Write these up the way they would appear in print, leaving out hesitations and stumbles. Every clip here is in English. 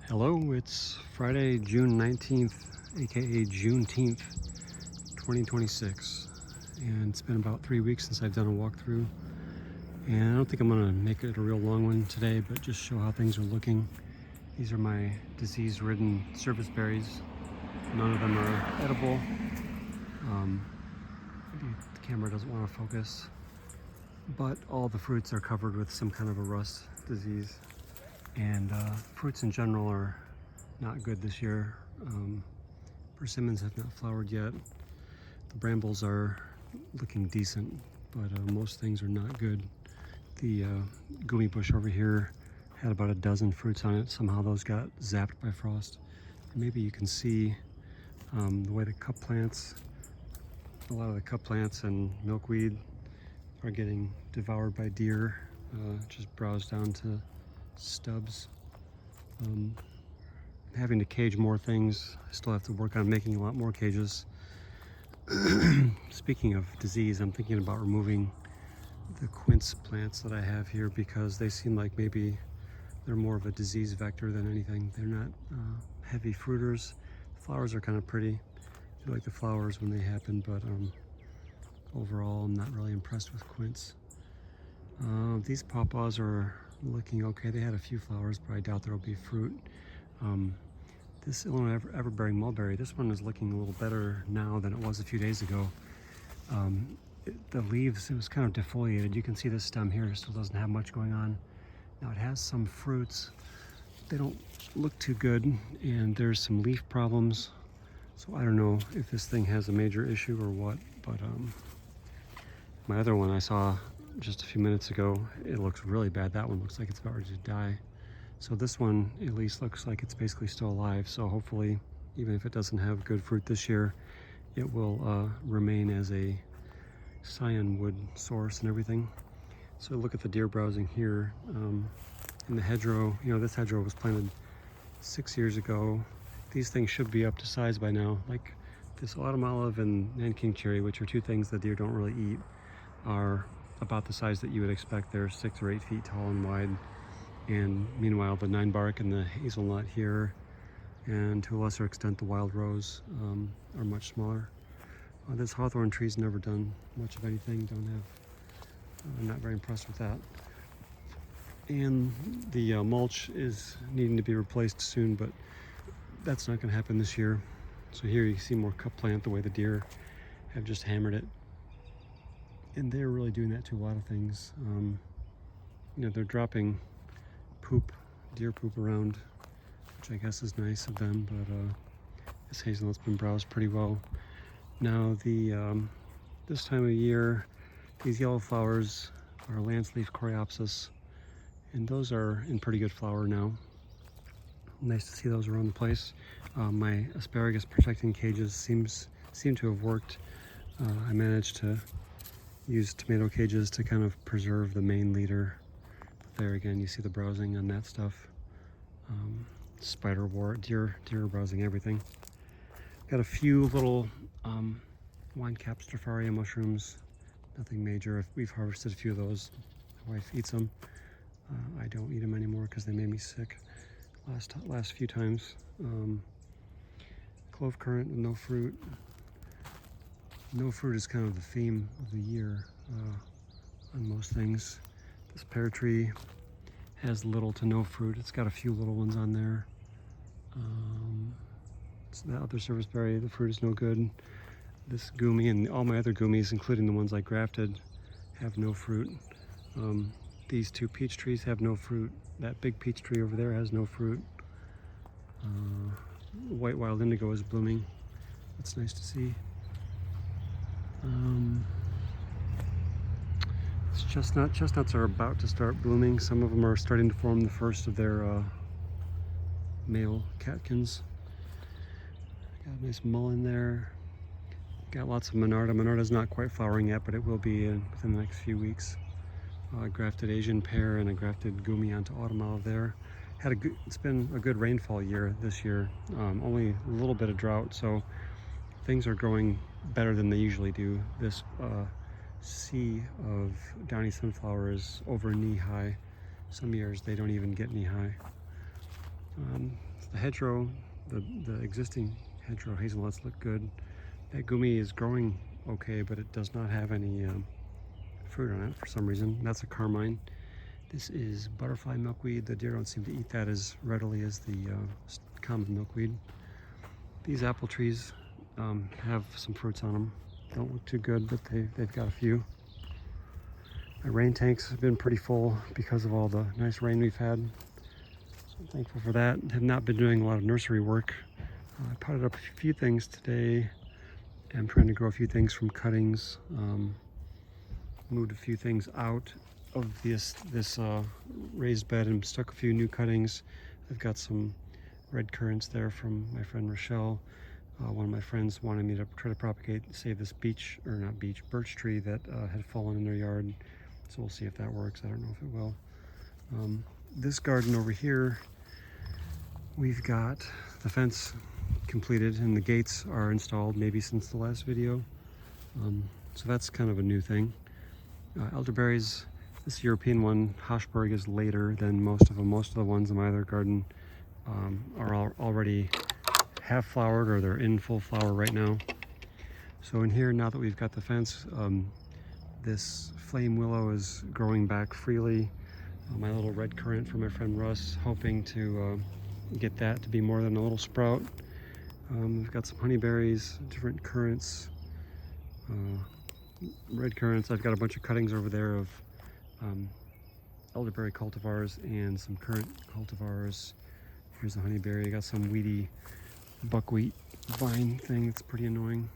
Hello, it's Friday, June 19th, aka Juneteenth, 2026. And it's been about 3 weeks since I've done a walkthrough. And I don't think I'm gonna make it a real long one today, but just show how things are looking. These are my disease-ridden service berries. None of them are edible. Maybe the camera doesn't want to focus, but all the fruits are covered with some kind of a rust disease. And fruits in general are not good this year. Persimmons have not flowered yet. The brambles are looking decent, but most things are not good. The gummy bush over here had about a dozen fruits on it. Somehow those got zapped by frost. And maybe you can see the way the cup plants, a lot of the cup plants and milkweed are getting devoured by deer. Just browse down to stubs. Having to cage more things. I still have to work on making a lot more cages. Speaking of disease, I'm thinking about removing the quince plants that I have here because they seem like maybe they're more of a disease vector than anything. They're not heavy fruiters. The flowers are kind of pretty. I do like the flowers when they happen, but overall I'm not really impressed with quince. These pawpaws are looking okay. They had a few flowers, but I doubt there'll be fruit. This Illinois everbearing mulberry, this one is looking a little better now than it was a few days ago. The leaves, it was kind of defoliated. You can see this stem here still doesn't have much going on. Now it has some fruits. They don't look too good, and there's some leaf problems. So I don't know if this thing has a major issue or what, but my other one I saw just a few minutes ago, it looks really bad. That one looks like it's about ready to die. So this one at least looks like it's basically still alive. So hopefully, even if it doesn't have good fruit this year, it will remain as a scion wood source and everything. So look at the deer browsing here. In the hedgerow, you know, this hedgerow was planted 6 years ago. These things should be up to size by now. Like this autumn olive and Nanking cherry, which are two things that deer don't really eat, are about the size that you would expect. They're 6 or 8 feet tall and wide. And meanwhile, the 9-bark and the hazelnut here, and to a lesser extent the wild rose, are much smaller. This hawthorn tree's never done much of anything. I'm not very impressed with that. And the mulch is needing to be replaced soon, but that's not going to happen this year. So here you see more cup plant, the way the deer have just hammered it. And they're really doing that to a lot of things. You know, they're dropping poop, deer poop around, which I guess is nice of them, but this hazelnut's been browsed pretty well. Now this time of year, these yellow flowers are lance leaf coreopsis, and those are in pretty good flower now. Nice to see those around the place. My asparagus protecting cages seem to have worked. I managed to use tomato cages to kind of preserve the main leader. There again, you see the browsing on that stuff. Spider wart, deer browsing everything. Got a few little wine cap stropharia mushrooms, nothing major. We've harvested a few of those. My wife eats them. I don't eat them anymore because they made me sick last few times. Clove currant with no fruit. No fruit is kind of the theme of the year on most things. This pear tree has little to no fruit. It's got a few little ones on there. So that other service berry, the fruit is no good. This gumi and all my other gumis, including the ones I grafted, have no fruit. These two peach trees have no fruit. That big peach tree over there has no fruit. White wild indigo is blooming. That's nice to see. Chestnuts are about to start blooming. Some of them are starting to form the first of their male catkins. Got a nice mullein there. Got lots of monarda. Monarda's not quite flowering yet, but it will be within the next few weeks. I grafted Asian pear and I grafted gumi onto autumn olive there. It's been a good rainfall year this year. Only a little bit of drought, so things are growing better than they usually do. This sea of downy sunflower is over knee high. Some years they don't even get knee high. The hedgerow, the existing hedgerow hazelnuts look good. That gumi is growing okay, but it does not have any fruit on it for some reason. That's a carmine. This is butterfly milkweed. The deer don't seem to eat that as readily as the common milkweed. These apple trees have some fruits on them. Don't look too good, but they've got a few. My rain tanks have been pretty full because of all the nice rain we've had. So I'm thankful for that. Have not been doing a lot of nursery work. I potted up a few things today. I'm trying to grow a few things from cuttings. Moved a few things out of this raised bed and stuck a few new cuttings. I've got some red currants there from my friend Rochelle. One of my friends wanted me to try to propagate, save this birch tree that had fallen in their yard. So we'll see if that works. I don't know if it will. This garden over here, we've got the fence completed and the gates are installed maybe since the last video. So that's kind of a new thing. Elderberries, this European one, Hochberg, is later than most of them. Most of the ones in my other garden are already have flowered or they're in full flower right now. So in here, now that we've got the fence, this flame willow is growing back freely. My little red currant from my friend Russ, hoping to get that to be more than a little sprout. We've got some honeyberries, different currants, red currants. I've got a bunch of cuttings over there of elderberry cultivars and some currant cultivars. Here's a honeyberry. I got some weedy buckwheat vine thing that's pretty annoying.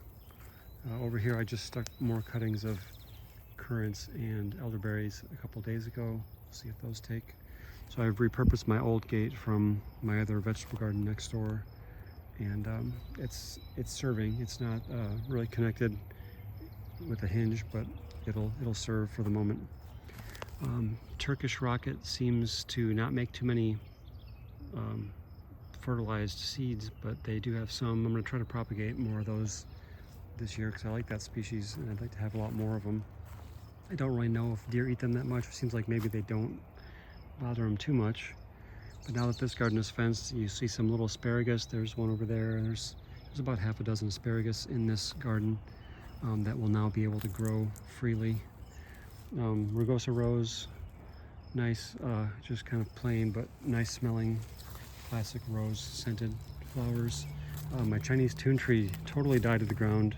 Over here I just stuck more cuttings of currants and elderberries a couple days ago. See if those take. So I've repurposed my old gate from my other vegetable garden next door, and it's serving. It's not really connected with a hinge, but it'll serve for the moment. Turkish rocket seems to not make too many fertilized seeds, but they do have some. I'm going to try to propagate more of those this year because I like that species and I'd like to have a lot more of them. I don't really know if deer eat them that much. It seems like maybe they don't bother them too much. But now that this garden is fenced, you see some little asparagus. There's one over there. There's about half a dozen asparagus in this garden that will now be able to grow freely. Rugosa rose, nice, just kind of plain but nice smelling classic rose scented flowers. My Chinese tune tree totally died to the ground.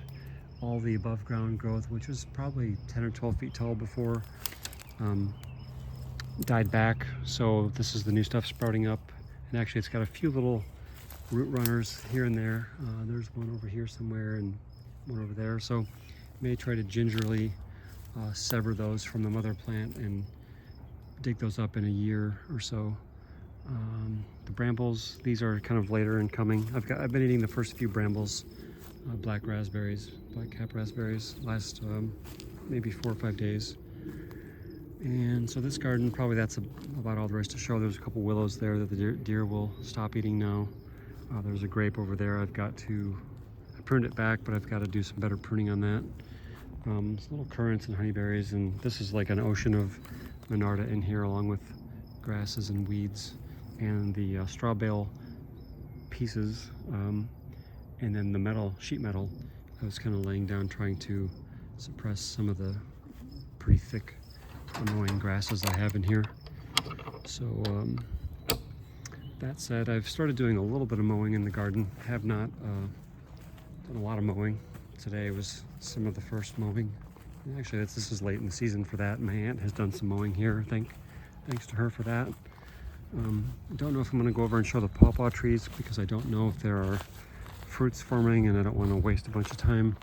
All the above ground growth, which was probably 10 or 12 feet tall before, died back. So this is the new stuff sprouting up. And actually it's got a few little root runners here and there. There's one over here somewhere and one over there. So may try to gingerly sever those from the mother plant and dig those up in a year or so. The brambles, these are kind of later in coming. I've been eating the first few brambles, black cap raspberries, last maybe 4 or 5 days. And so this garden, probably that's about all there is to show. There's a couple willows there that the deer will stop eating now. There's a grape over there. I pruned it back, but I've got to do some better pruning on that. There's little currants and honeyberries, and this is like an ocean of monarda in here, along with grasses and weeds, and the straw bale pieces, and then the sheet metal. I was kind of laying down trying to suppress some of the pretty thick, annoying grasses I have in here. So that said, I've started doing a little bit of mowing in the garden. Have not done a lot of mowing. Today was some of the first mowing. Actually, this is late in the season for that. My aunt has done some mowing here. Thanks to her for that. I don't know if I'm going to go over and show the pawpaw trees because I don't know if there are fruits forming and I don't want to waste a bunch of time.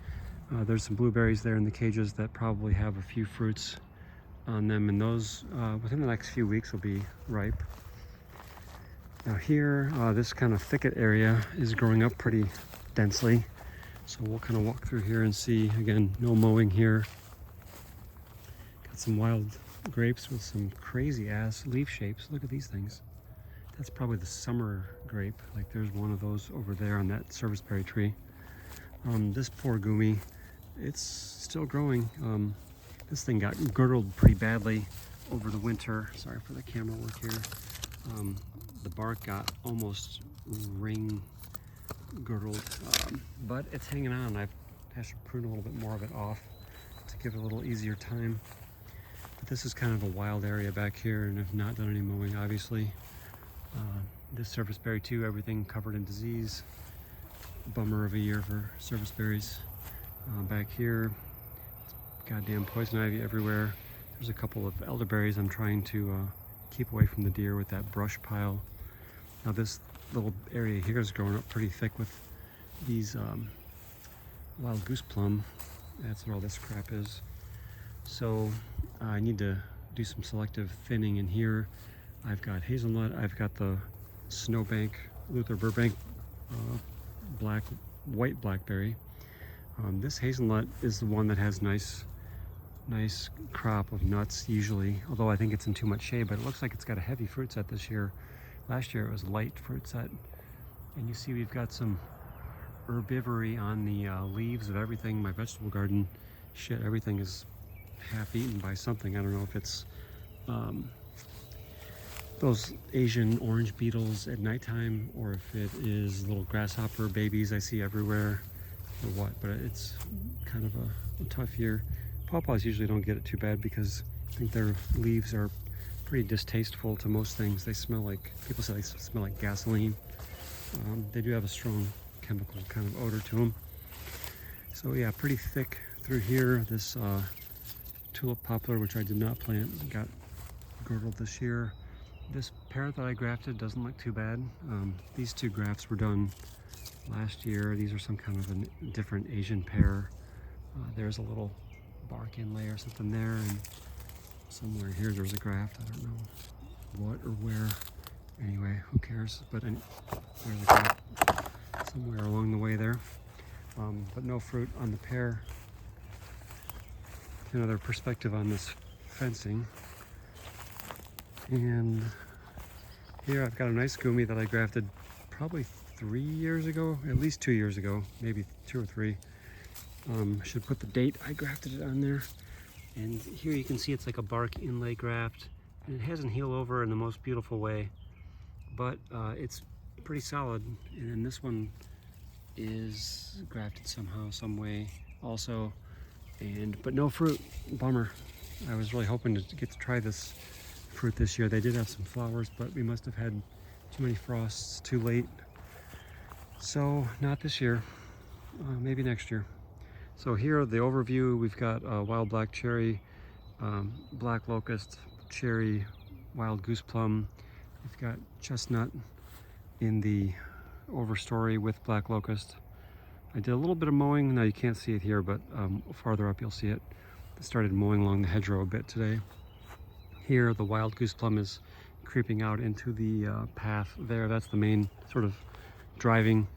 There's some blueberries there in the cages that probably have a few fruits on them, and those within the next few weeks will be ripe. Now here, this kind of thicket area is growing up pretty densely, so we'll kind of walk through here and see. Again, no mowing here. Got some wild grapes with some crazy ass leaf shapes. Look at these things. That's probably the summer grape. Like there's one of those over there on that serviceberry tree. This poor gumi, it's still growing. This thing got girdled pretty badly over the winter. Sorry for the camera work here. The bark got almost ring girdled, but it's hanging on. I should prune a little bit more of it off to give it a little easier time. But this is kind of a wild area back here, and I've not done any mowing, obviously. This serviceberry too, everything covered in disease. Bummer of a year for serviceberries. Back here, it's goddamn poison ivy everywhere. There's a couple of elderberries I'm trying to keep away from the deer with that brush pile. Now this little area here is growing up pretty thick with these wild goose plum. That's what all this crap is. So I need to do some selective thinning in here. I've got hazelnut, I've got the snowbank, Luther Burbank white blackberry. This hazelnut is the one that has nice crop of nuts usually, although I think it's in too much shade, but it looks like it's got a heavy fruit set this year. Last year it was light fruit set. And you see we've got some herbivory on the leaves of everything. My vegetable garden, shit, everything is half eaten by something. I don't know if it's those Asian orange beetles at nighttime, or if it is little grasshopper babies I see everywhere, or what, but it's kind of a tough year. Pawpaws usually don't get it too bad because I think their leaves are pretty distasteful to most things. They smell like, people say they smell like gasoline. They do have a strong chemical kind of odor to them. So yeah, pretty thick through here. This tulip poplar, which I did not plant, got girdled this year. This pear that I grafted doesn't look too bad. These two grafts were done last year. These are some kind of a different Asian pear. There's a little bark inlay or something there, and somewhere here there's a graft. I don't know what or where. Anyway, who cares? But there's a graft somewhere along the way there. But no fruit on the pear. Another perspective on this fencing. And here I've got a nice gumi that I grafted probably 3 years ago, at least 2 years ago, maybe 2 or 3. I should put the date I grafted it on there. And here you can see it's like a bark inlay graft, and it hasn't healed over in the most beautiful way, but it's pretty solid. And then this one is grafted somehow, some way also, but no fruit. Bummer. I was really hoping to get to try this fruit this year. They did have some flowers, but we must have had too many frosts too late. So not this year, maybe next year. So here, the overview, we've got wild black cherry, black locust, cherry, wild goose plum. We've got chestnut in the overstory with black locust. I did a little bit of mowing. Now you can't see it here, but farther up you'll see it. I started mowing along the hedgerow a bit today. Here, the wild goose plum is creeping out into the path there. That's the main sort of driving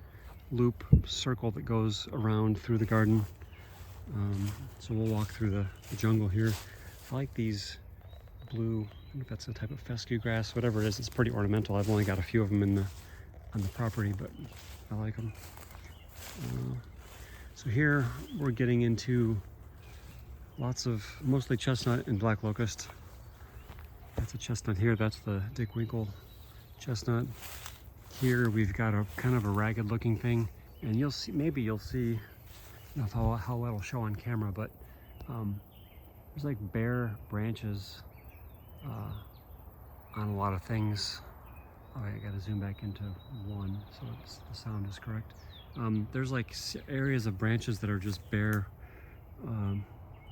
loop circle that goes around through the garden. So we'll walk through the jungle here. I like these blue, I don't know if that's a type of fescue grass, whatever it is. It's pretty ornamental. I've only got a few of them on the property, but I like them. So here we're getting into lots of mostly chestnut and black locust. That's a chestnut here. That's the Dick Winkle chestnut. Here we've got a kind of a ragged looking thing, and you'll see, maybe you'll see, I don't know how that'll show on camera, but there's like bare branches on a lot of things. Oh, I gotta zoom back into one so the sound is correct. There's like areas of branches that are just bare,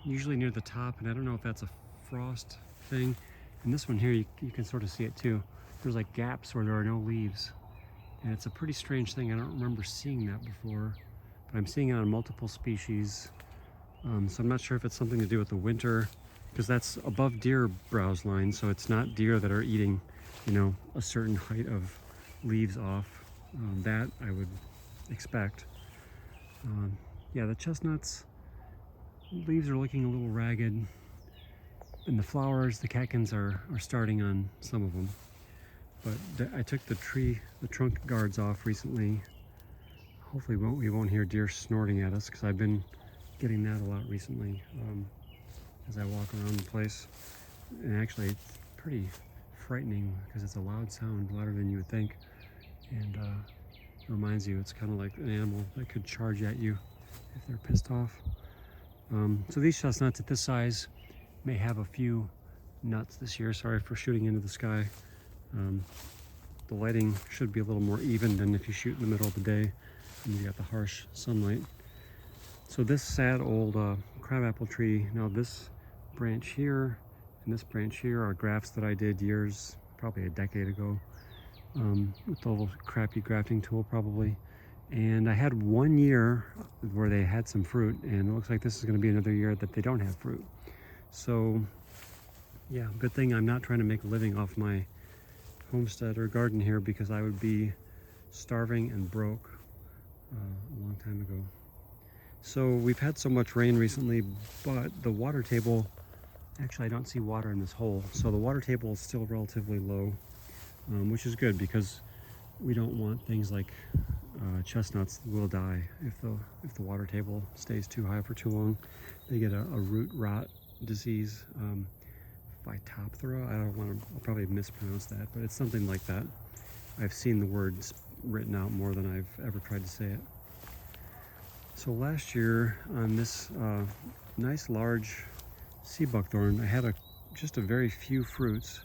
usually near the top, and I don't know if that's a frost thing. And this one here, you can sort of see it too. There's like gaps where there are no leaves. And it's a pretty strange thing. I don't remember seeing that before, but I'm seeing it on multiple species. So I'm not sure if it's something to do with the winter, because that's above deer browse line, so it's not deer that are eating, you know, a certain height of leaves off. That I would expect. Yeah, the chestnuts, leaves are looking a little ragged, and the flowers, the catkins are starting on some of them. But I took the trunk guards off recently. Hopefully we won't hear deer snorting at us, because I've been getting that a lot recently as I walk around the place. And actually it's pretty frightening because it's a loud sound, louder than you would think. and it reminds you it's kind of like an animal that could charge at you if they're pissed off. So these chestnuts at this size may have a few nuts this year. Sorry for shooting into the sky. The lighting should be a little more even than if you shoot in the middle of the day and you got the harsh sunlight. So this sad old crabapple tree, now this branch here and this branch here are grafts that I did years, probably a decade ago, with the little crappy grafting tool probably. And I had 1 year where they had some fruit, and it looks like this is going to be another year that they don't have fruit. So yeah, good thing I'm not trying to make a living off my homestead or garden here, because I would be starving and broke a long time ago. So we've had so much rain recently, but the water table, actually I don't see water in this hole, so the water table is still relatively low, which is good because we don't want things like chestnuts will die if the water table stays too high for too long. They get a root rot disease, Phytophthora. I'll probably mispronounce that, but it's something like that. I've seen the words written out more than I've ever tried to say it. So last year on this nice large sea buckthorn, I had just a very few fruits,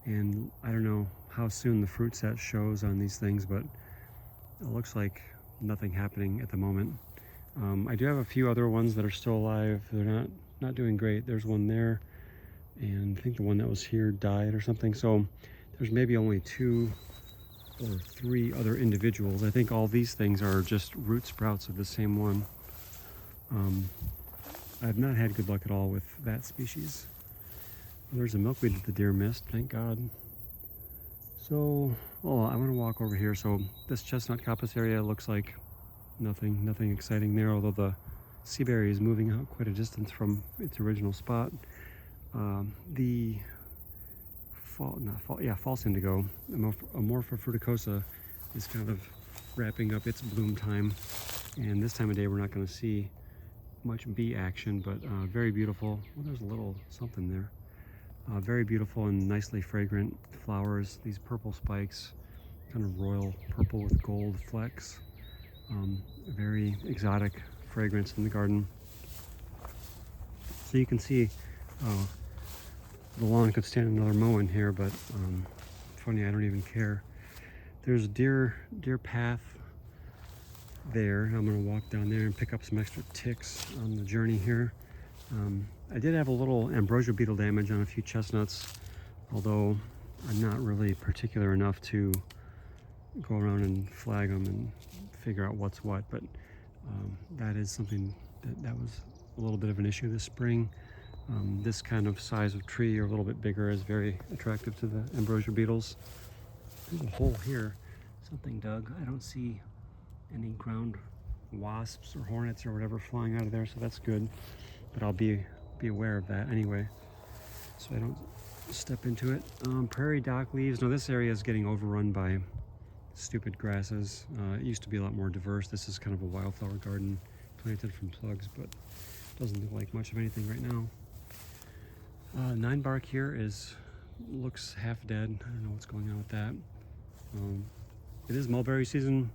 and I don't know how soon the fruit set shows on these things, but it looks like nothing happening at the moment. I do have a few other ones that are still alive. They're not doing great. There's one there, and I think the one that was here died or something. So there's maybe only 2 or 3 other individuals. I think all these things are just root sprouts of the same one. I've not had good luck at all with that species. There's a milkweed that the deer missed, thank God. So, I want to walk over here. So this chestnut coppice area looks like nothing exciting there, although the seaberry is moving out quite a distance from its original spot. The false indigo, Amorpha fruticosa, is kind of wrapping up its bloom time, and this time of day we're not going to see much bee action, but very beautiful. Well, there's a little something there. Very beautiful and nicely fragrant flowers, these purple spikes, kind of royal purple with gold flecks. Very exotic fragrance in the garden. So you can see the lawn could stand another mow in here, but funny, I don't even care. There's a deer path there. I'm going to walk down there and pick up some extra ticks on the journey here. I did have a little ambrosia beetle damage on a few chestnuts, although I'm not really particular enough to go around and flag them and figure out what's what, but that is something that was a little bit of an issue this spring. This kind of size of tree or a little bit bigger is very attractive to the ambrosia beetles. There's a hole here, something dug. I don't see any ground wasps or hornets or whatever flying out of there, so that's good, but I'll be aware of that anyway, so I don't step into it. Prairie dock leaves. Now this area is getting overrun by stupid grasses. It used to be a lot more diverse. This is kind of a wildflower garden planted from plugs, but doesn't look like much of anything right now. 9-bark here looks half dead. I don't know what's going on with that. It is mulberry season.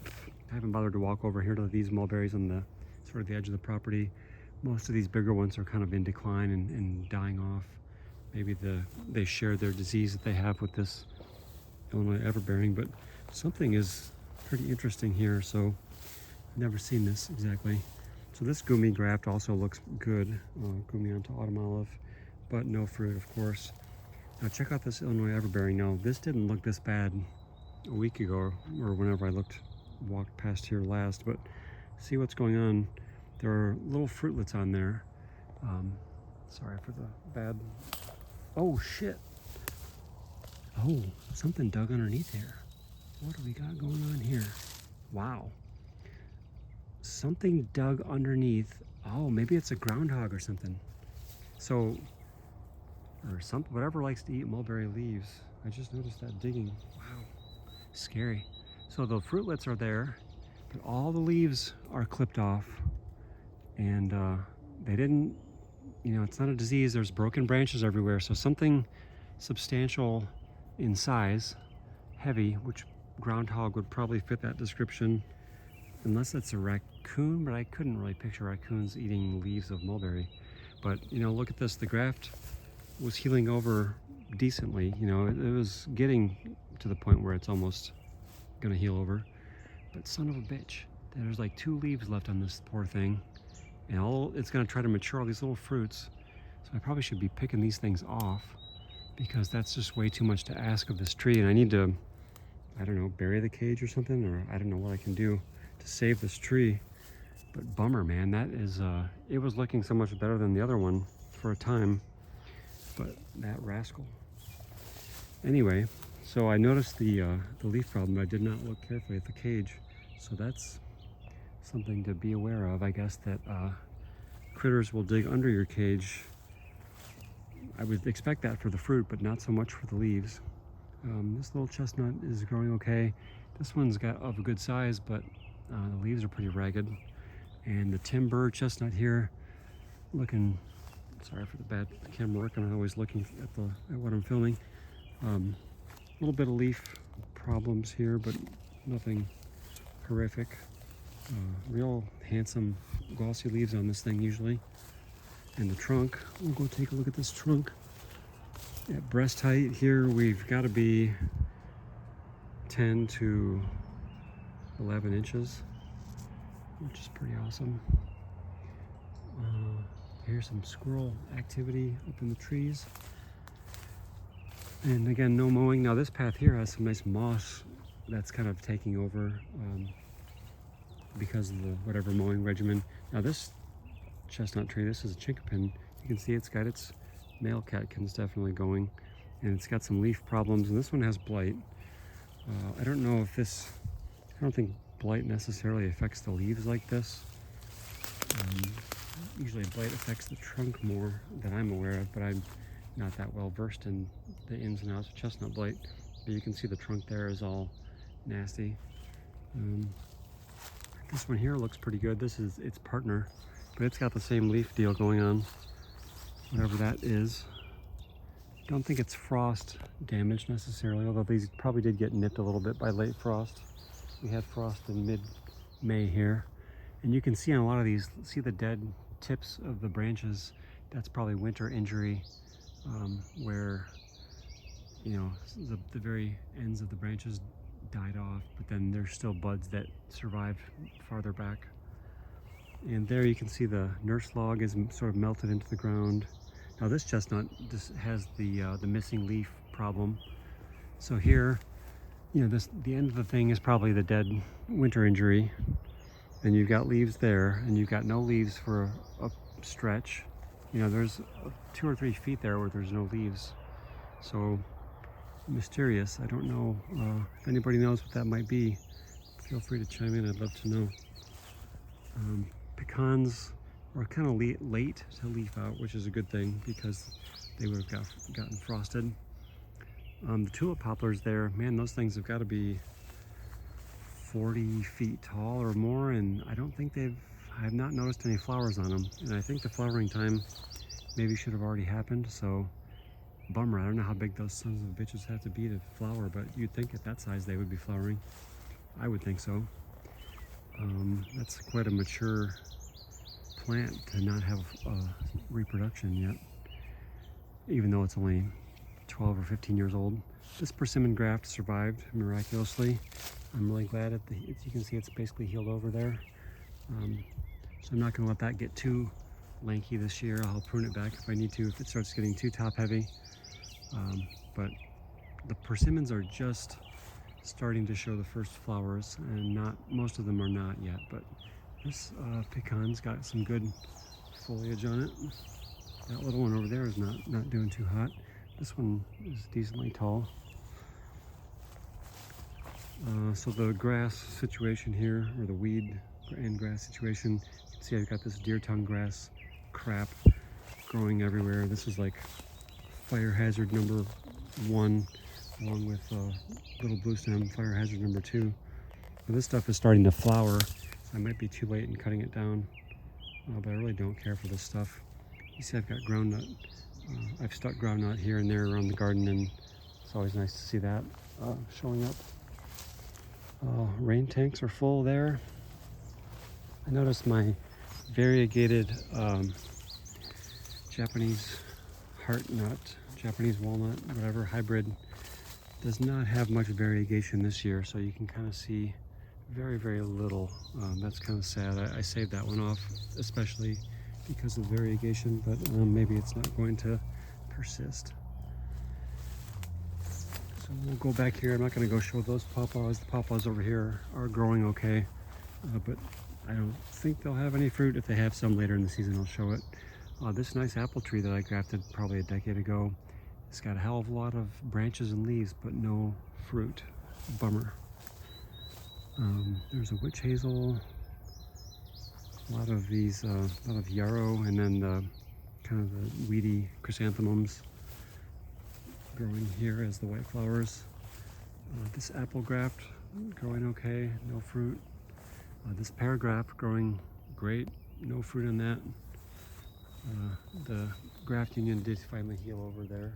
I haven't bothered to walk over here to these mulberries on the sort of the edge of the property. Most of these bigger ones are kind of in decline and dying off. Maybe they share their disease that they have with this Illinois everbearing, but something is pretty interesting here. So I've never seen this exactly. So this gumi graft also looks good, gumi onto autumn olive, but no fruit, of course. Now check out this Illinois everbearing. Now this didn't look this bad a week ago or whenever I walked past here last, but see what's going on. There are little fruitlets on there. Sorry for the bad. Oh shit. Oh, something dug underneath here. What do we got going on here? Wow. Something dug underneath. Oh, maybe it's a groundhog or something. So, or something, whatever likes to eat mulberry leaves. I just noticed that digging. Wow, scary. So the fruitlets are there, but all the leaves are clipped off, and they didn't, it's not a disease. There's broken branches everywhere. So something substantial in size, heavy, which groundhog would probably fit that description, unless it's a raccoon, but I couldn't really picture raccoons eating leaves of mulberry. But you know, look at this, the graft was healing over decently. You know, it was getting to the point where it's almost gonna heal over. But son of a bitch, there's like 2 leaves left on this poor thing, and it's gonna try to mature all these little fruits. So I probably should be picking these things off, because that's just way too much to ask of this tree. And I need to, I don't know, bury the cage or something, or I don't know what I can do to save this tree. But bummer, man, that is, it was looking so much better than the other one for a time, but that rascal. Anyway, so I noticed the leaf problem. I did not look carefully at the cage, so that's something to be aware of, I guess, that critters will dig under your cage. I would expect that for the fruit, but not so much for the leaves. This little chestnut is growing okay. This one's got of a good size, but the leaves are pretty ragged. And the timber chestnut here, looking, sorry for the bad camera work, I'm always looking at what I'm filming. A little bit of leaf problems here, but nothing horrific. Real handsome glossy leaves on this thing usually. And the trunk, we'll go take a look at this trunk. At breast height here, we've got to be 10 to 11 inches, which is pretty awesome. Here's some squirrel activity up in the trees. And again, no mowing. Now this path here has some nice moss that's kind of taking over because of the whatever mowing regimen. Now this chestnut tree, this is a chinkapin. You can see it's got its male catkins definitely going, and it's got some leaf problems, and this one has blight. I don't know if this, I don't think blight necessarily affects the leaves like this. Usually blight affects the trunk more than I'm aware of, but I'm not that well versed in the ins and outs of chestnut blight. But you can see the trunk there is all nasty. This one here looks pretty good. This is its partner, but it's got the same leaf deal going on, whatever that is. Don't think it's frost damage necessarily, although these probably did get nipped a little bit by late frost. We had frost in mid-May here, and you can see on a lot of these, see the dead tips of the branches. That's probably winter injury, where, you know, the very ends of the branches died off, but then there's still buds that survived farther back. And there you can see the nurse log is sort of melted into the ground. Now this chestnut just has the missing leaf problem. So here, you know, the end of the thing is probably the dead winter injury. And you've got leaves there, and you've got no leaves for a stretch. You know, there's 2 or 3 feet there where there's no leaves. So mysterious. I don't know if anybody knows what that might be. Feel free to chime in. I'd love to know. Pecans are kind of late to leaf out, which is a good thing because they would have gotten frosted. The tulip poplars there, man, those things have got to be 40 feet tall or more, and I don't think I have not noticed any flowers on them. And I think the flowering time maybe should have already happened, so bummer. I don't know how big those sons of bitches have to be to flower, but you'd think at that size they would be flowering. I would think so. That's quite a mature plant to not have reproduction yet, even though it's only 12 or 15 years old. This persimmon graft survived miraculously. I'm really glad you can see it's basically healed over there. So I'm not going to let that get too lanky this year. I'll prune it back if I need to, if it starts getting too top heavy. But the persimmons are just starting to show the first flowers, and most of them are not yet, but this pecan's got some good foliage on it. That little one over there is not doing too hot. This one is decently tall. So the grass situation here, or the weed and grass situation, you can see I've got this deer tongue grass crap growing everywhere. This is like fire hazard number 1, along with little blue stem fire hazard number 2. But this stuff is starting to flower, so I might be too late in cutting it down, but I really don't care for this stuff. You see I've got groundnut. I've stuck groundnut here and there around the garden, and it's always nice to see that showing up. Rain tanks are full there. I noticed my variegated Japanese heart nut, Japanese walnut, whatever hybrid, does not have much variegation this year, so you can kind of see very little. That's kind of sad. I saved that one off, especially because of variegation, but maybe it's not going to persist. So we'll go back here. I'm not going to go show those pawpaws. The pawpaws over here are growing okay, but I don't think they'll have any fruit. If they have some later in the season, I'll show it. This nice apple tree that I grafted probably a decade ago, it's got a hell of a lot of branches and leaves, but no fruit. Bummer. There's a witch hazel, a lot of these, a lot of yarrow, and then the kind of the weedy chrysanthemums growing here as the white flowers. This apple graft growing okay, no fruit. This pear graft growing great, no fruit in that. The graft union did finally heal over there.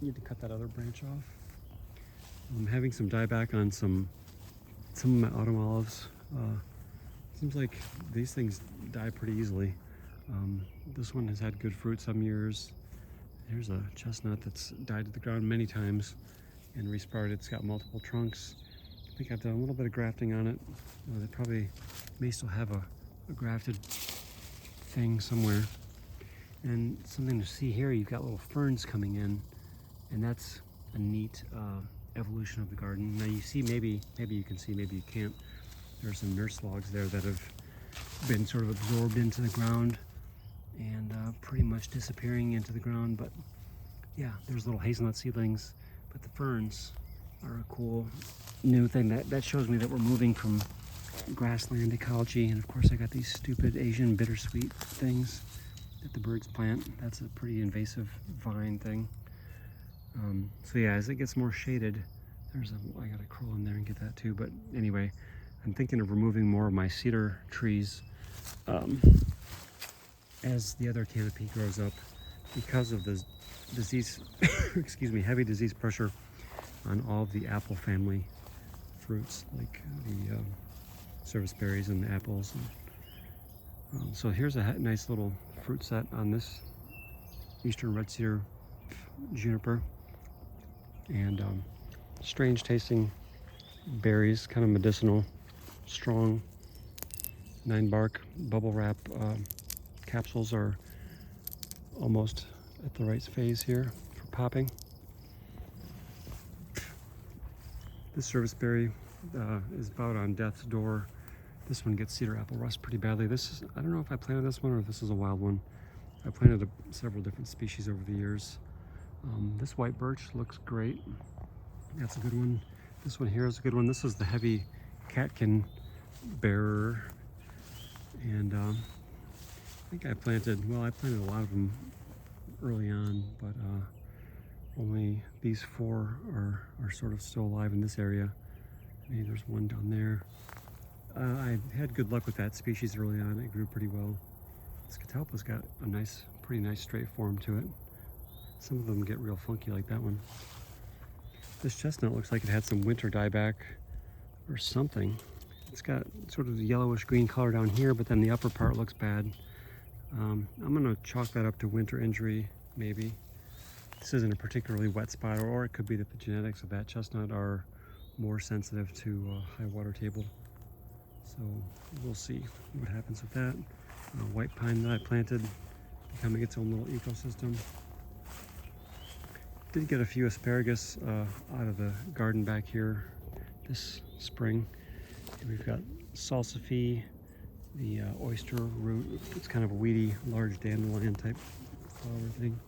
Need to cut that other branch off. I'm having some dieback on some of my autumn olives. Seems like these things die pretty easily. This one has had good fruit some years. Here's a chestnut that's died to the ground many times and resprouted. It's got multiple trunks. I think I've done a little bit of grafting on it. They probably may still have a grafted thing somewhere. And something to see here, you've got little ferns coming in, and that's a neat evolution of the garden. Now you see, maybe you can see, maybe you can't. There's some nurse logs there that have been sort of absorbed into the ground and pretty much disappearing into the ground. But yeah, there's little hazelnut seedlings, but the ferns are a cool new thing. That shows me that we're moving from grassland ecology. And of course I got these stupid Asian bittersweet things that the birds plant. That's a pretty invasive vine thing. So yeah, as it gets more shaded, I gotta crawl in there and get that too. But anyway, I'm thinking of removing more of my cedar trees as the other canopy grows up because of the disease, excuse me, heavy disease pressure on all of the apple family fruits, like the service berries and the apples. And, so here's a nice little fruit set on this eastern red cedar juniper, and strange tasting berries, kind of medicinal, strong. 9-bark bubble wrap capsules are almost at the right phase here for popping. This service berry is about on death's door. This one gets cedar apple rust pretty badly. I don't know if I planted this one or if this is a wild one. I planted several different species over the years. This white birch looks great. That's a good one. This one here is a good one. This is the heavy catkin bearer. And I think I planted a lot of them early on, but only these 4 are sort of still alive in this area. Maybe there's one down there. I had good luck with that species early on. It grew pretty well. This catalpa's got a pretty nice straight form to it. Some of them get real funky like that one. This chestnut looks like it had some winter dieback or something. It's got sort of the yellowish green color down here, but then the upper part looks bad. I'm gonna chalk that up to winter injury, maybe. This isn't a particularly wet spot, or it could be that the genetics of that chestnut are more sensitive to high water table. So we'll see what happens with that. White pine that I planted, becoming its own little ecosystem. Did get a few asparagus out of the garden back here this spring. We've got salsify, the oyster root. It's kind of a weedy, large dandelion type flower thing.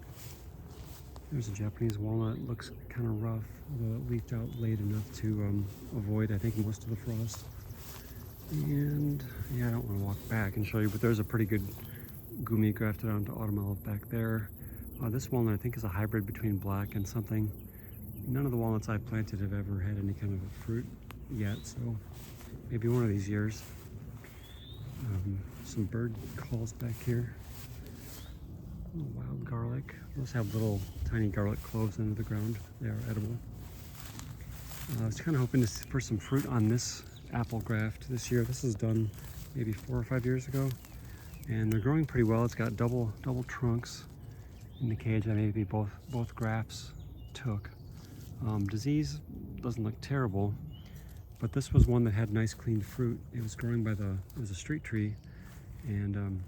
There's a Japanese walnut. Looks kind of rough, although it leafed out late enough to avoid, I think, most of the frost. And yeah, I don't want to walk back and show you, but there's a pretty good gumi grafted onto autumn olive back there. This walnut, I think, is a hybrid between black and something. None of the walnuts I've planted have ever had any kind of a fruit yet, so maybe one of these years. Some bird calls back here. Wild garlic. Those have little tiny garlic cloves under the ground. They are edible. I was kind of hoping for some fruit on this apple graft this year. This was done maybe 4 or 5 years ago, and they're growing pretty well. It's got double trunks in the cage that maybe both grafts took. Disease doesn't look terrible, but this was one that had nice clean fruit. It was growing by it was a street tree, and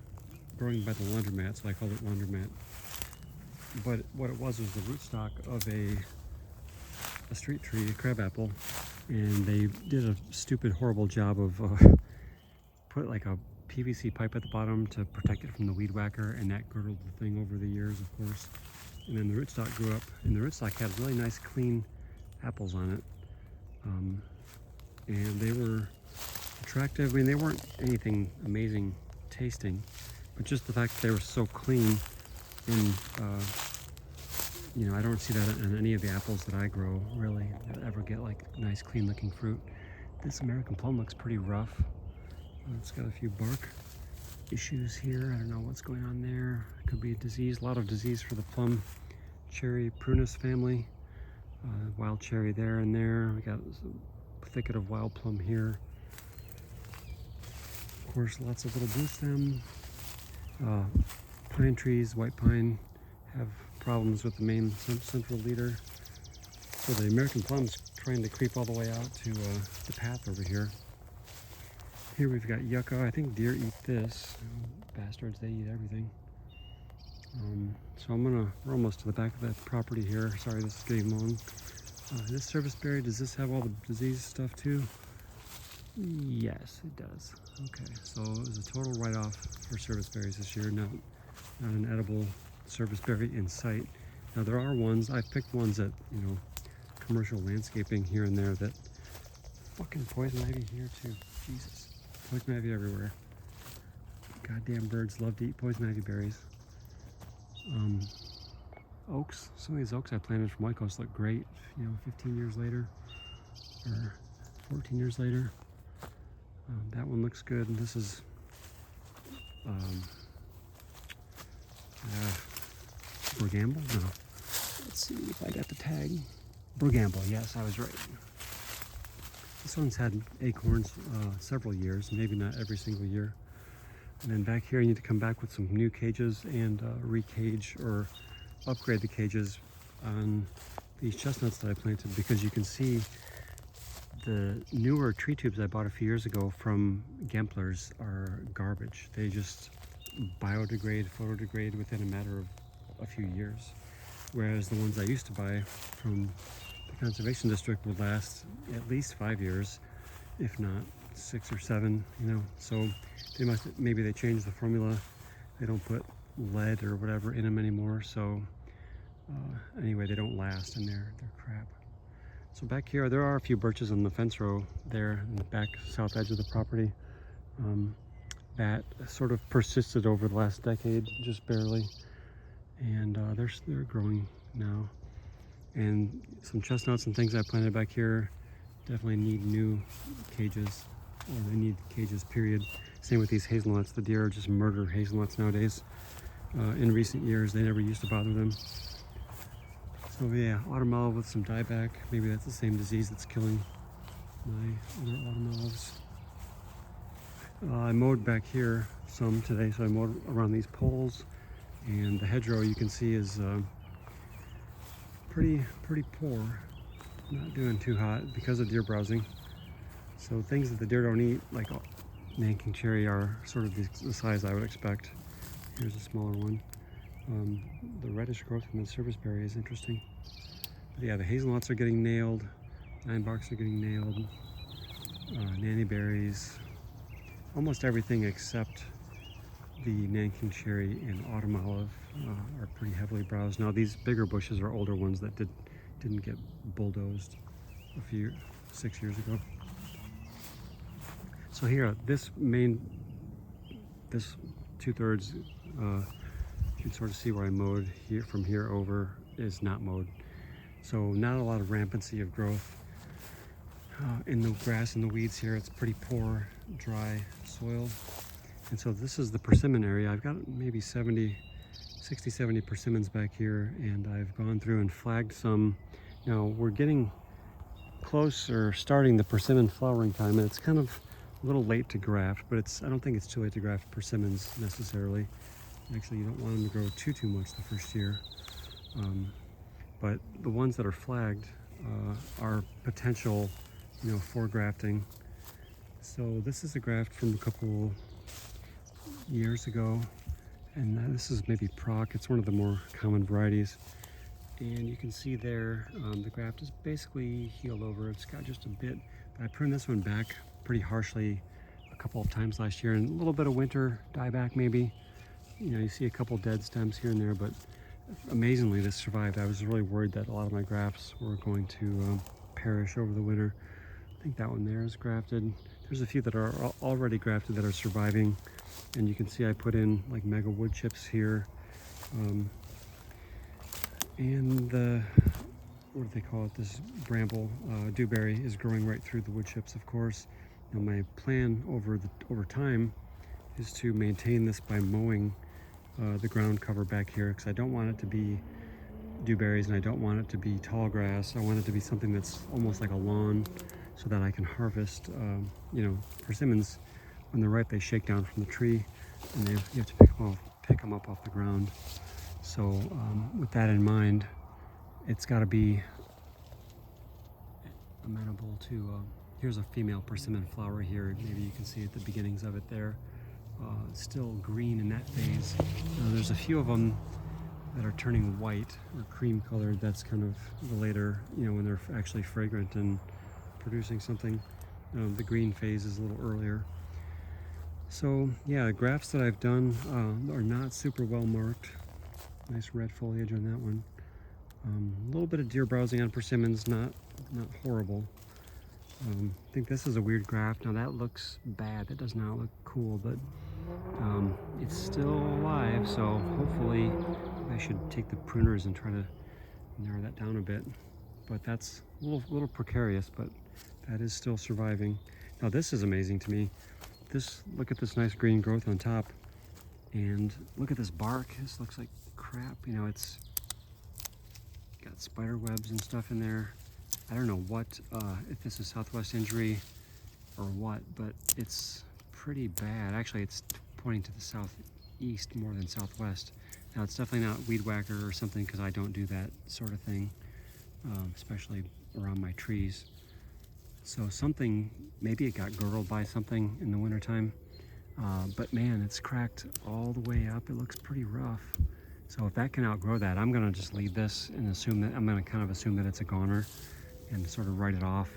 growing by the laundromat, so I called it laundromat. But what it was the rootstock of a street tree, a crabapple, and they did a stupid, horrible job of put like a PVC pipe at the bottom to protect it from the weed whacker, and that girdled the thing over the years, of course. And then the rootstock grew up, and the rootstock had really nice, clean apples on it, and they were attractive. I mean, they weren't anything amazing tasting, but just the fact that they were so clean, and you know, I don't see that in any of the apples that I grow, really, that ever get like nice, clean looking fruit. This American plum looks pretty rough. It's got a few bark issues here. I don't know what's going on there. It could be a disease, a lot of disease for the plum cherry prunus family. Wild cherry there and there. We got a thicket of wild plum here. Of course, lots of little blue stem. Pine trees, white pine, have problems with the main central leader. So the American plum's trying to creep all the way out to the path over here. Here we've got yucca. I think deer eat this. Bastards, they eat everything. So we're almost to the back of that property here. Sorry, this is getting long. This serviceberry, does this have all the disease stuff too? Yes, it does. Okay, so it was a total write-off for serviceberries this year. Not an edible serviceberry in sight. Now there are ones, I've picked ones at, you know, commercial landscaping here and there that fucking poison ivy here too. Jesus. Poison ivy everywhere. Goddamn birds love to eat poison ivy berries. Oaks, some of these oaks I planted from White Coast look great, you know, 15 years later, or 14 years later. That one looks good, and this is Burgamble? No. Let's see if I got the tag. Burgamble, yes, I was right. This one's had acorns several years, maybe not every single year. And then back here, I need to come back with some new cages and re-cage or upgrade the cages on these chestnuts that I planted, because you can see the newer tree tubes I bought a few years ago from Gemplers are garbage. They just biodegrade, photodegrade within a matter of a few years. Whereas the ones I used to buy from the conservation district would last at least 5 years, if not 6 or 7, you know. So maybe they changed the formula. They don't put lead or whatever in them anymore. So anyway, they don't last, and they're crap. So back here, there are a few birches on the fence row there in the back south edge of the property. That sort of persisted over the last decade, just barely. And they're growing now. And some chestnuts and things I planted back here definitely need new cages, or they need cages, period. Same with these hazelnuts. The deer just murder hazelnuts nowadays. In recent years, they never used to bother them. So yeah, autumn olive with some dieback. Maybe that's the same disease that's killing my other autumn olives. I mowed back here some today, so I mowed around these poles, and the hedgerow you can see is pretty poor. Not doing too hot because of deer browsing. So things that the deer don't eat, like Nanking cherry, are sort of the size I would expect. Here's a smaller one. The reddish growth from the serviceberry is interesting. But yeah, the hazelnuts are getting nailed. 9-barks are getting nailed. Nanny berries. Almost everything except the Nanking cherry and autumn olive are pretty heavily browsed. Now these bigger bushes are older ones that didn't get bulldozed 6 years ago. So here, this 2/3, you can sort of see where I mowed here. From here over is not mowed. So not a lot of rampancy of growth in the grass and the weeds here. It's pretty poor, dry soil. And so this is the persimmon area. I've got maybe 60, 70 persimmons back here, and I've gone through and flagged some. Now we're getting close or starting the persimmon flowering time, and it's kind of a little late to graft, but I don't think it's too late to graft persimmons necessarily. Actually, you don't want them to grow too much the first year. But the ones that are flagged are potential, for grafting. So this is a graft from a couple years ago, and this is maybe Proc. It's one of the more common varieties. And you can see there, the graft is basically healed over. It's got just a bit. I pruned this one back pretty harshly a couple of times last year, and a little bit of winter dieback maybe. You see a couple dead stems here and there, but amazingly this survived. I was really worried that a lot of my grafts were going to perish over the winter. I think that one there is grafted. There's a few that are already grafted that are surviving, and you can see I put in like mega wood chips here. And the, what do they call it, this bramble dewberry is growing right through the wood chips, of course. Now my plan over time is to maintain this by mowing the ground cover back here, because I don't want it to be dewberries and I don't want it to be tall grass. I want it to be something that's almost like a lawn, so that I can harvest, persimmons. When they're ripe, they shake down from the tree, and you have to pick them up off the ground. So with that in mind, it's got to be amenable to, here's a female persimmon flower here. Maybe you can see at the beginnings of it there. Still green in that phase. There's a few of them that are turning white or cream colored. That's kind of the later, when they're actually fragrant and producing something. The green phase is a little earlier. So yeah, grafts that I've done are not super well marked. Nice red foliage on that one. A little bit of deer browsing on persimmons, not horrible. I think this is a weird graft. Now that looks bad. That does not look cool, but it's still alive. So hopefully I should take the pruners and try to narrow that down a bit. But that's a little precarious, but that is still surviving. Now this is amazing to me. Look at this nice green growth on top, and look at this bark. This looks like crap. It's got spider webs and stuff in there. I don't know what, if this is Southwest injury or what, but it's pretty bad. Actually, it's pointing to the southeast more than southwest. Now, it's definitely not weed whacker or something, because I don't do that sort of thing, especially around my trees. So something, maybe it got girdled by something in the wintertime. But man, it's cracked all the way up. It looks pretty rough. So if that can outgrow that, I'm gonna just leave this and I'm gonna kind of assume that it's a goner and sort of write it off.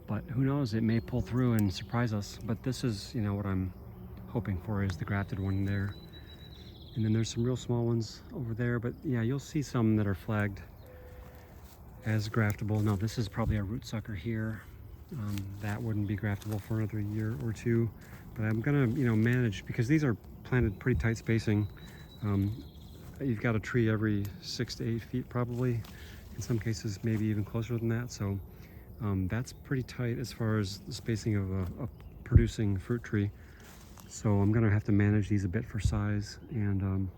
But who knows, it may pull through and surprise us. But this is, what I'm hoping for, is the grafted one there. And then there's some real small ones over there, but yeah, you'll see some that are flagged as graftable. Now this is probably a root sucker here. That wouldn't be graftable for another year or two, but I'm gonna, manage, because these are planted pretty tight spacing. You've got a tree every 6 to 8 feet probably, in some cases maybe even closer than that. So that's pretty tight as far as the spacing of a producing fruit tree. So I'm gonna have to manage these a bit for size, and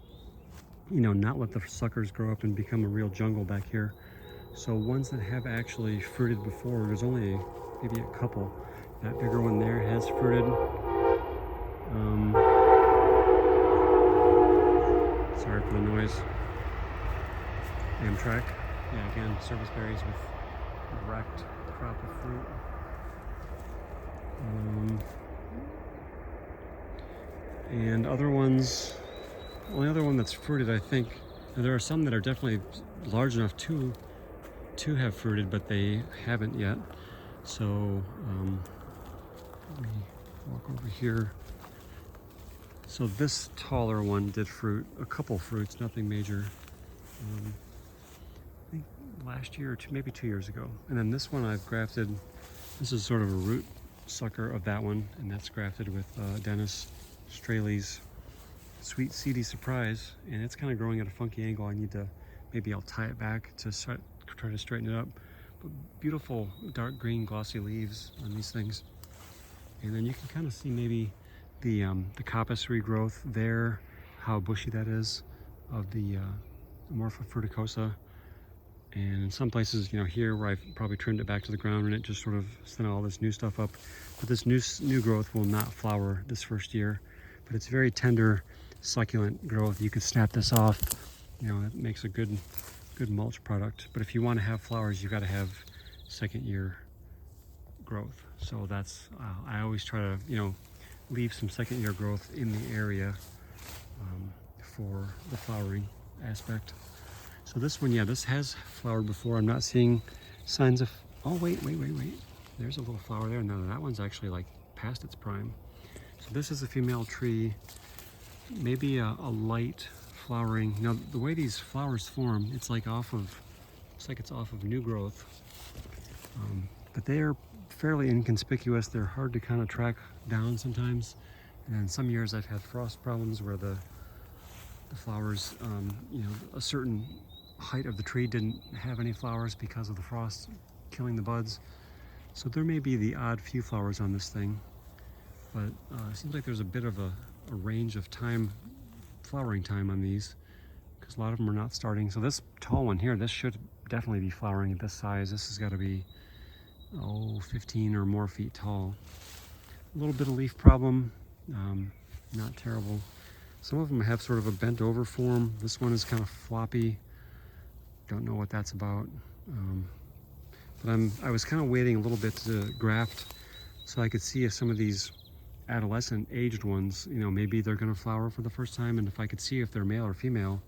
not let the suckers grow up and become a real jungle back here. So ones that have actually fruited before, there's only maybe a couple. That bigger one there has fruited. Sorry for the noise. Amtrak. Yeah, again, service berries with a wrecked crop of fruit. And other ones, only other one that's fruited, I think. There are some that are definitely large enough to have fruited, but they haven't yet. So let me walk over here. So this taller one did fruit, a couple fruits, nothing major. I think last year or maybe 2 years ago. And then this one I've grafted. This is sort of a root sucker of that one, and that's grafted with Dennis Straley's Sweet Seedy Surprise, and it's kind of growing at a funky angle. Maybe I'll tie it back to try to straighten it up. But beautiful dark green glossy leaves on these things. And then you can kind of see maybe the coppice regrowth there, how bushy that is, of the Amorpha fruticosa. And in some places, you know, here where I've probably trimmed it back to the ground and it just sort of sent all this new stuff up. But this new growth will not flower this first year. But it's very tender, succulent growth. You could snap this off. You know, it makes a good mulch product. But if you want to have flowers, you've got to have second year growth. So that's, I always try to, you know, leave some second year growth in the area for the flowering aspect. So this one, yeah, this has flowered before. I'm not seeing signs of, oh, wait. There's a little flower there. No, that one's actually like past its prime. So this is a female tree, maybe a light flowering. Now, the way these flowers form, it's like it's off of new growth. But they are fairly inconspicuous. They're hard to kind of track down sometimes. And some years I've had frost problems where the flowers, you know, a certain height of the tree didn't have any flowers because of the frost killing the buds. So there may be the odd few flowers on this thing, but it seems like there's a bit of a range of time, flowering time on these, because a lot of them are not starting. So this tall one here, this should definitely be flowering at this size. This has got to be, 15 or more feet tall. A little bit of leaf problem, not terrible. Some of them have sort of a bent over form. This one is kind of floppy. Don't know what that's about. But I was kind of waiting a little bit to graft so I could see if some of these adolescent aged ones, you know, maybe they're going to flower for the first time, and if I could see if they're male or female.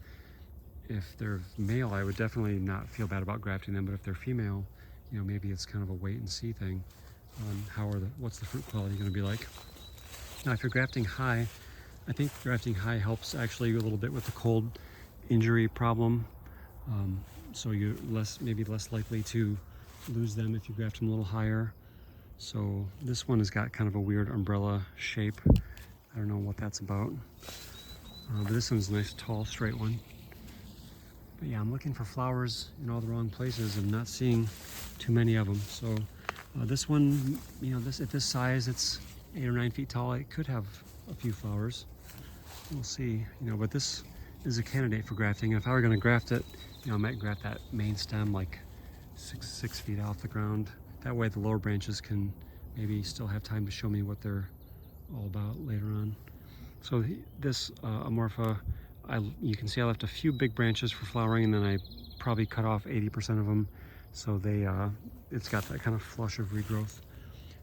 If they're male, I would definitely not feel bad about grafting them, but if they're female, you know, maybe it's kind of a wait and see thing on what's the fruit quality going to be like. Now, if you're grafting high, I think grafting high helps actually a little bit with the cold injury problem. So you're maybe less likely to lose them if you graft them a little higher. So this one has got kind of a weird umbrella shape. I don't know what that's about. But this one's a nice, tall, straight one. But yeah, I'm looking for flowers in all the wrong places and not seeing too many of them. So this one, you know, at this size, it's 8 or 9 feet tall. It could have a few flowers. We'll see, you know, but this is a candidate for grafting. If I were going to graft it, you know, I might graft that main stem like six feet off the ground. That way the lower branches can maybe still have time to show me what they're all about later on. So this Amorpha, you can see I left a few big branches for flowering, and then I probably cut off 80% of them. So it's got that kind of flush of regrowth.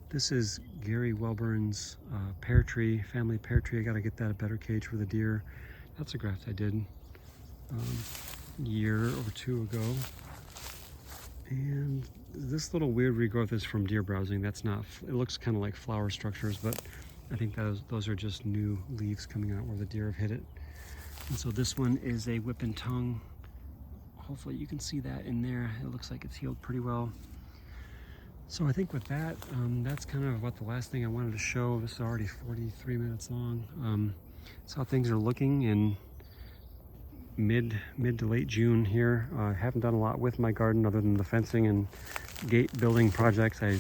This is Gary Welburn's pear tree, family pear tree. I got to get that a better cage for the deer. That's a graft I did a year or two ago. And this little weird regrowth is from deer browsing. That's not, it looks kind of like flower structures, but I think those are just new leaves coming out where the deer have hit it. And so this one is a whip and tongue. Hopefully you can see that in there. It looks like it's healed pretty well. So I think with that, that's kind of about the last thing I wanted to show. This is already 43 minutes long. That's how things are looking in mid to late June here. I haven't done a lot with my garden other than the fencing and gate building projects. I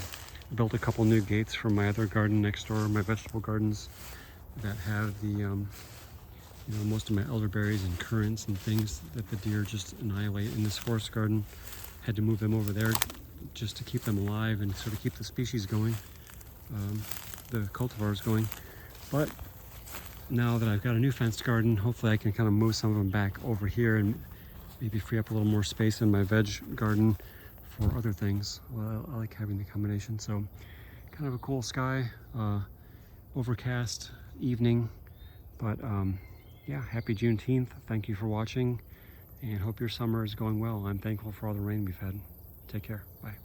built a couple new gates from my other garden next door, my vegetable gardens that have the, you know, most of my elderberries and currants and things that the deer just annihilate in this forest garden. Had to move them over there just to keep them alive and sort of keep the species going, the cultivars going. But now that I've got a new fenced garden, hopefully I can kind of move some of them back over here and maybe free up a little more space in my veg garden for other things. Well, I like having the combination. So kind of a cool sky, overcast evening, but yeah, happy Juneteenth. Thank you for watching and hope your summer is going well. I'm thankful for all the rain we've had. Take care. Bye.